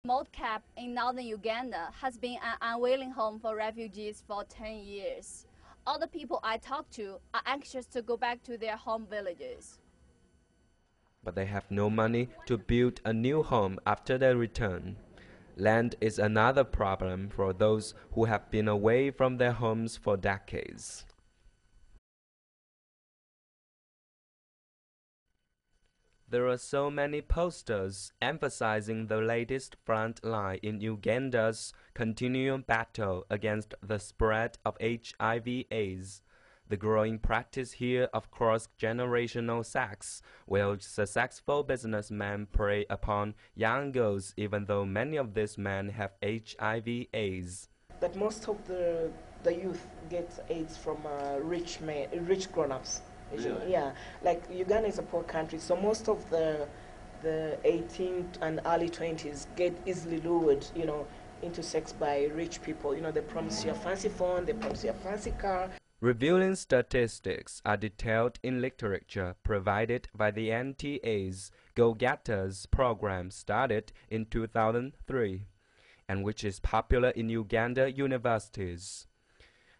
Remote camp in northern Uganda has been an unwilling home for refugees for 10 years. All the people I talk to are anxious to go back to their home villages. But they have no money to build a new home after their return. Land is another problem for those who have been away from their homes for decades. There are so many posters emphasizing the latest front line in Uganda's continuing battle against the spread of HIV/AIDS. The growing practice here of cross-generational sex, where successful businessmen prey upon young girls even though many of these men have HIV/AIDS. That most of the youth get AIDS from rich grown-ups. Really? Yeah, like Uganda is a poor country, so most of the 18 and early 20s get easily lured, into sex by rich people. They promise you a fancy phone, they promise you a fancy car. Revealing statistics are detailed in literature provided by the Anti-AIDS Go-Getters program started in 2003, and which is popular in Uganda universities.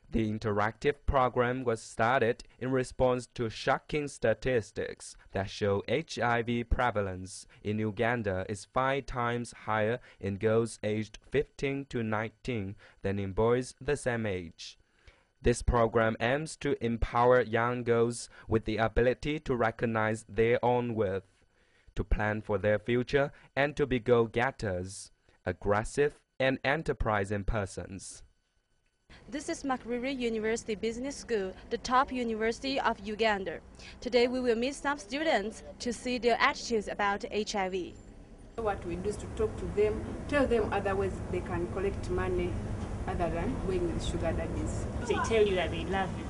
The interactive program was started in response to shocking statistics that show HIV prevalence in Uganda is 5 times higher in girls aged 15 to 19 than in boys the same age. This program aims to empower young girls with the ability to recognize their own worth, to plan for their future, and to be go-getters, aggressive and enterprising persons. This is Makerere University Business School, the top university of Uganda. Today we will meet some students to see their attitudes about HIV. What we do is to talk to them, tell them other ways they can collect money other than going with sugar daddies. They tell you that they love you.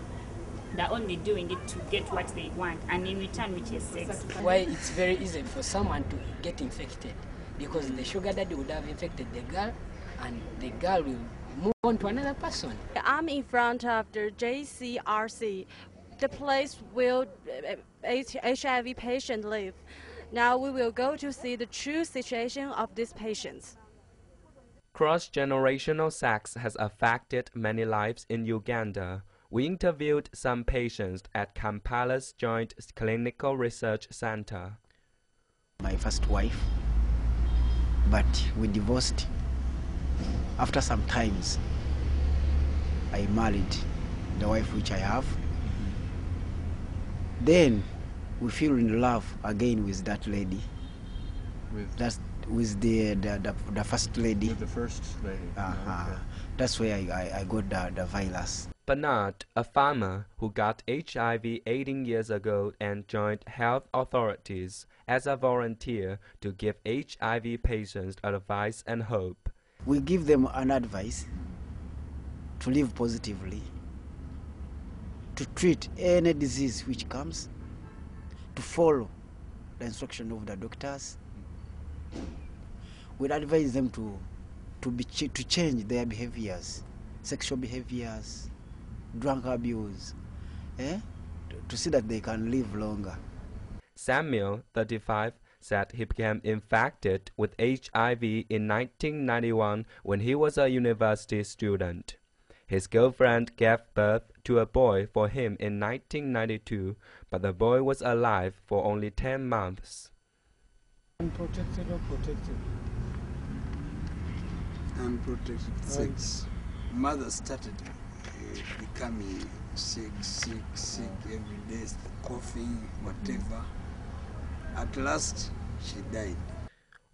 They're only doing it to get what they want, and in return which is sex. Why it's very easy for someone to get infected, because the sugar daddy would have infected the girl, and the girl will move on to another person. I'm in front of the JCRC, the place where HIV patients live. Now we will go to see the true situation of these patients. Cross-generational sex has affected many lives in Uganda. We interviewed some patients at Kampala's Joint Clinical Research Center. My first wife, but we divorced. After some times, I married the wife which I have. Then we fell in love again with that lady. With the first lady. With the first lady. Okay. That's where I got the virus. Bernard, a farmer who got HIV 18 years ago and joined health authorities as a volunteer to give HIV patients advice and hope. We give them an advice to live positively, to treat any disease which comes, to follow the instruction of the doctors. We advise them to change their behaviors, sexual behaviors, drug abuse, to see that they can live longer. Samuel, 35, said he became infected with HIV in 1991 when he was a university student. His girlfriend gave birth to a boy for him in 1992, but the boy was alive for only 10 months. Unprotected or protected? Unprotected sex. Mother started becoming sick every day, coughing, whatever. At last, she died.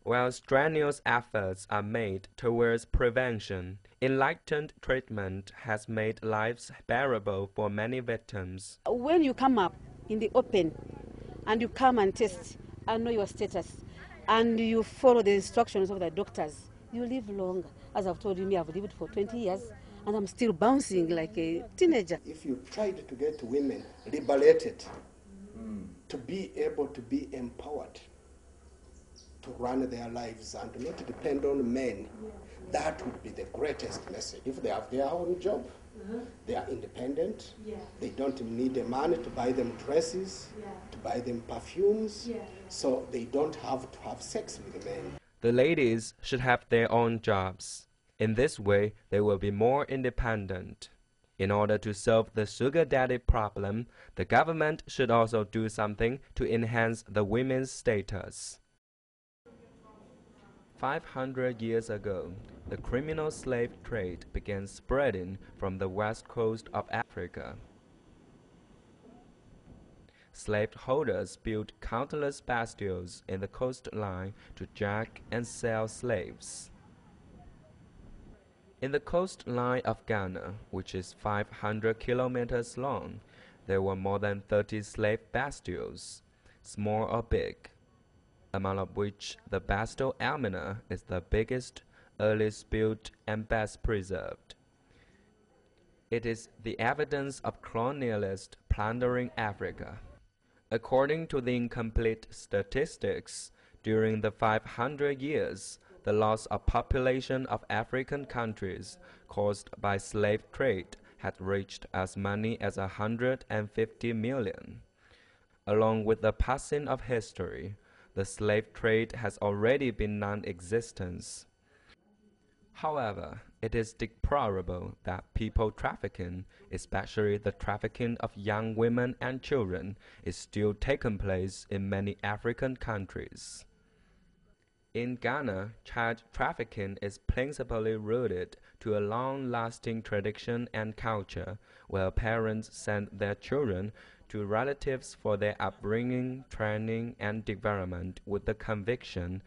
While strenuous efforts are made towards prevention, enlightened treatment has made lives bearable for many victims. When you come up in the open and you come and test and know your status and you follow the instructions of the doctors, you live longer. As I've told you, I've lived for 20 years and I'm still bouncing like a teenager. If you tried to get women liberated, to be able to be empowered, to run their lives and not depend on men, that would be the greatest message. If they have their own job, they are independent, they don't need a man to buy them dresses, to buy them perfumes, so they don't have to have sex with men. The ladies should have their own jobs. In this way, they will be more independent. In order to solve the sugar daddy problem, the government should also do something to enhance the women's status. 500 years ago, the criminal slave trade began spreading from the west coast of Africa. Slaveholders built countless bastions in the coastline to jack and sell slaves. In the coastline of Ghana, which is 500 kilometers long, there were more than 30 slave bastions, small or big, among of which the Bastion Elmina is the biggest, earliest built, and best preserved. It is the evidence of colonialists plundering Africa. According to the incomplete statistics, during the 500 years, the loss of population of African countries caused by slave trade had reached as many as 150 million. Along with the passing of history, the slave trade has already been non-existent. However, it is deplorable that people trafficking, especially the trafficking of young women and children, is still taking place in many African countries. In Ghana, child trafficking is principally rooted to a long-lasting tradition and culture, where parents send their children to relatives for their upbringing, training, and development with the conviction.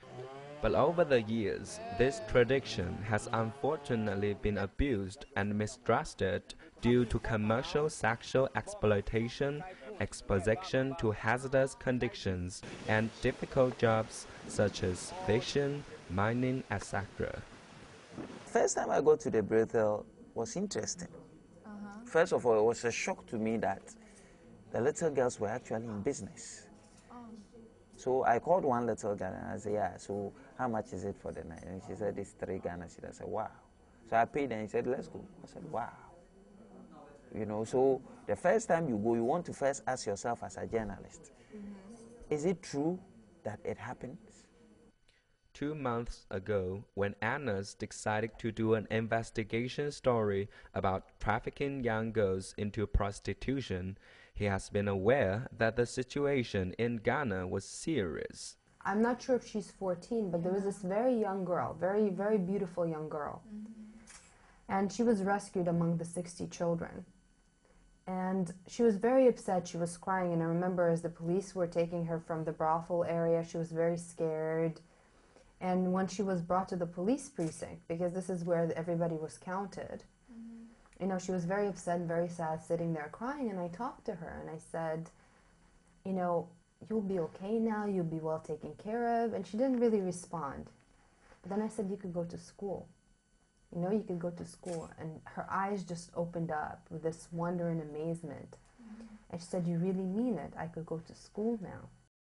But over the years, this tradition has unfortunately been abused and mistrusted due to commercial sexual exploitation, exposition to hazardous conditions, and difficult jobs such as fishing, mining, etc. First time I got to the brothel was interesting. First of all, it was a shock to me that the little girls were actually in business. So I called one little girl and I said, yeah, so how much is it for the night? And she said, it's 3 Ghana cedis. I said, wow. So I paid and he said, let's go. I said, wow. You know, so the first time you go, you want to first ask yourself as a journalist, is it true that it happens? 2 months ago, when Annas decided to do an investigation story about trafficking young girls into prostitution, he has been aware that the situation in Ghana was serious. I'm not sure if she's 14, but there was this very young girl, very, very beautiful young girl. And she was rescued among the 60 children. And she was very upset, she was crying, and I remember as the police were taking her from the brothel area, she was very scared. And when she was brought to the police precinct, because this is where everybody was counted, you know, she was very upset and very sad, sitting there crying, and I talked to her and I said, you know, you'll be okay now, you'll be well taken care of, and she didn't really respond. But then I said, you could go to school. You know, you could go to school, and her eyes just opened up with this wonder and amazement. And she said, you really mean it? I could go to school now.